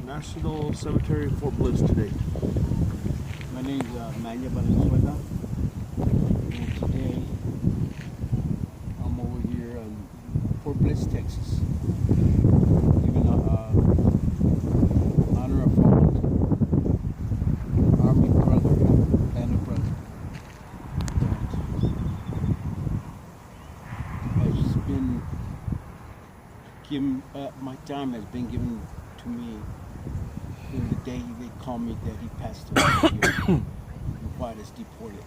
National Cemetery, Fort Bliss today. My name is Manuel Valenzuela, and today I'm over here in Fort Bliss, Texas, giving honor of fallen Army brother and a brother that has been given. My time has been given to me. In the day they called me that he passed away here, while is deported.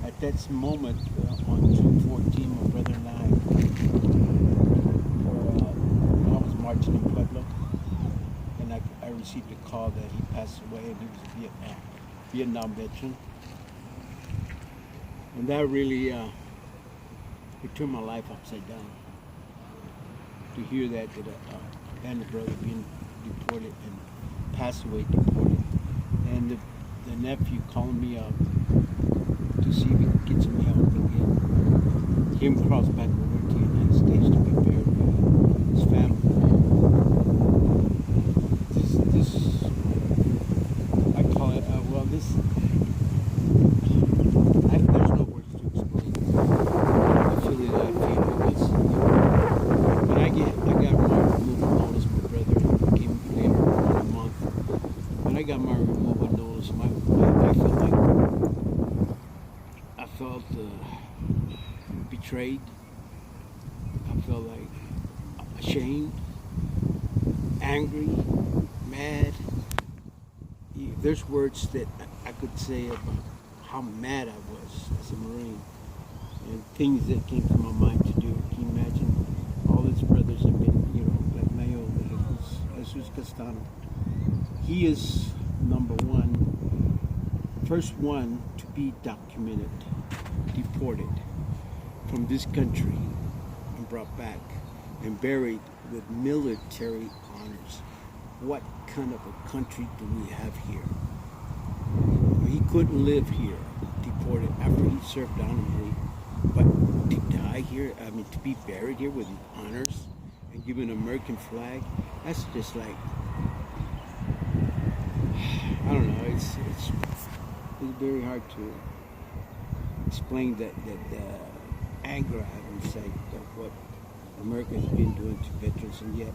At that moment, on June 14, my brother and I was marching in Pueblo, and I received a call that he passed away, and he was a Vietnam veteran. And that really it turned my life upside down. To hear that a band of brothers being deported and passed away deported, and the nephew calling me up to see if he could get some help and get him crossed back over to the United States to be buried with his family. This I call it there's no words to explain the feeling I feel, because when I got my removal notice, my brother came later in a month. When I got my removal notice, I felt betrayed. I felt like ashamed, angry, mad. There's words that I could say about how mad I was as a Marine, and things that came to my mind to do. Can you imagine? All his brothers have been, like Manuel De Jesus Castano. He is first one to be documented, deported from this country and brought back and buried with military honors. What kind of a country do we have here? He couldn't live here, deported after he served honorably, but to die here, to be buried here with honors and given an American flag, that's just like, I don't know, it's very hard to explain that anger I have inside of what America has been doing to veterans, and yet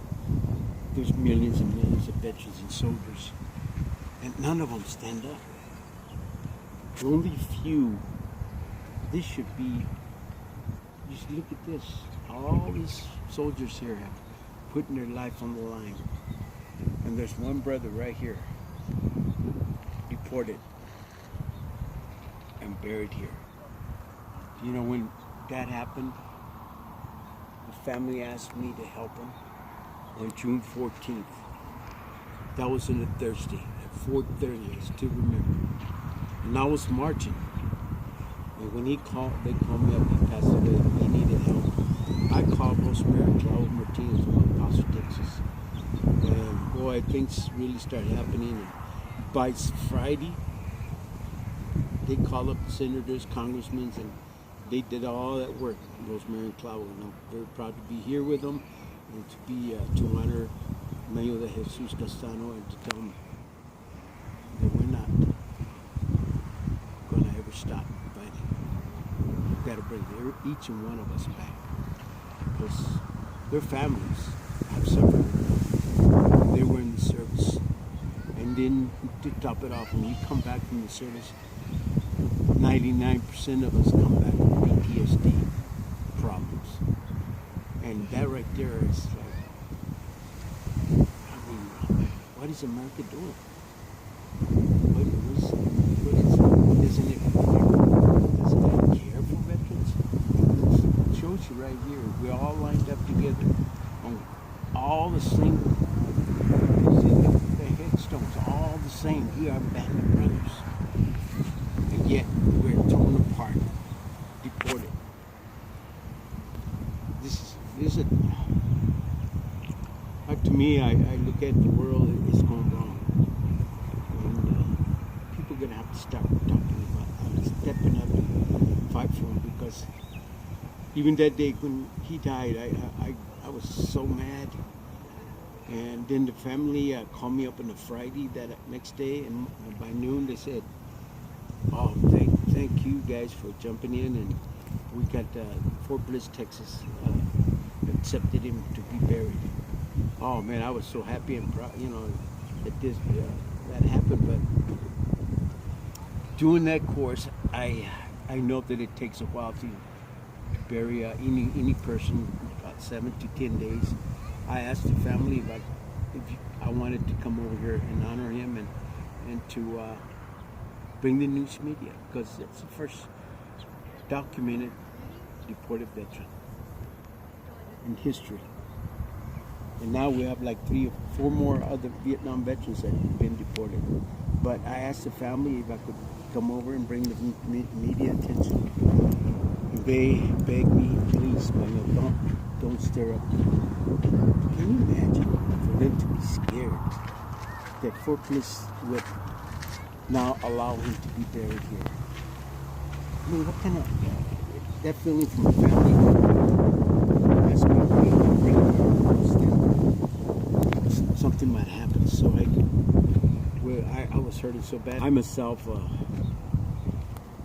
there's millions and millions of veterans and soldiers, and none of them stand up. Only few. This should be, just look at this. All these soldiers here have put their life on the line. And there's one brother right here, deported and buried here. When that happened, the family asked me to help them on June 14th. That was on a Thursday at 4:30, I still remember. And I was marching. And when they called me up, he passed away, he needed help. I called Rosemary Martinez from El Paso, Texas. And boy, things really started happening. And by Friday, they called up the senators, congressmen, and they did all that work, Rosemary and Clavo. And I'm very proud to be here with them and to honor Manuel De Jesus Castano, and to tell them that we're not going to ever stop fighting. We've got to bring each and one of us back, because their families have suffered. They were in the service. And then to top it off, when you come back from the service, 99% of us come back with PTSD problems. And that right there is like, what is America doing? Doesn't it care for veterans? It shows you right here, we're all lined up together on all the same, the headstones, all the same. We are a band of brothers. And yet, we're torn apart, deported. This is to me, I look at the world, it's going wrong. And people are going to have to start talking about stepping up and fight for him, because even that day when he died, I was so mad. And then the family called me up on a Friday that next day, and by noon they said, "Oh, thank you guys for jumping in, and we got Fort Bliss, Texas, accepted him to be buried." Oh man, I was so happy and proud, that that happened. But doing that course, I know that it takes a while to bury any person, about 7 to 10 days. I asked the family if I wanted to come over here and honor him and to bring the news media, because it's the first documented deported veteran in history. And now we have like 3 or 4 more other Vietnam veterans that have been deported. But I asked the family if I could come over and bring the media attention. And they begged me, "Please, Manuel, don't stir up." Can you imagine for them to be scared that Fort Bliss would now allow him to be buried here? I mean, what kind of that feeling from a family? That's me bring something might happen. So I was hurting so bad. I myself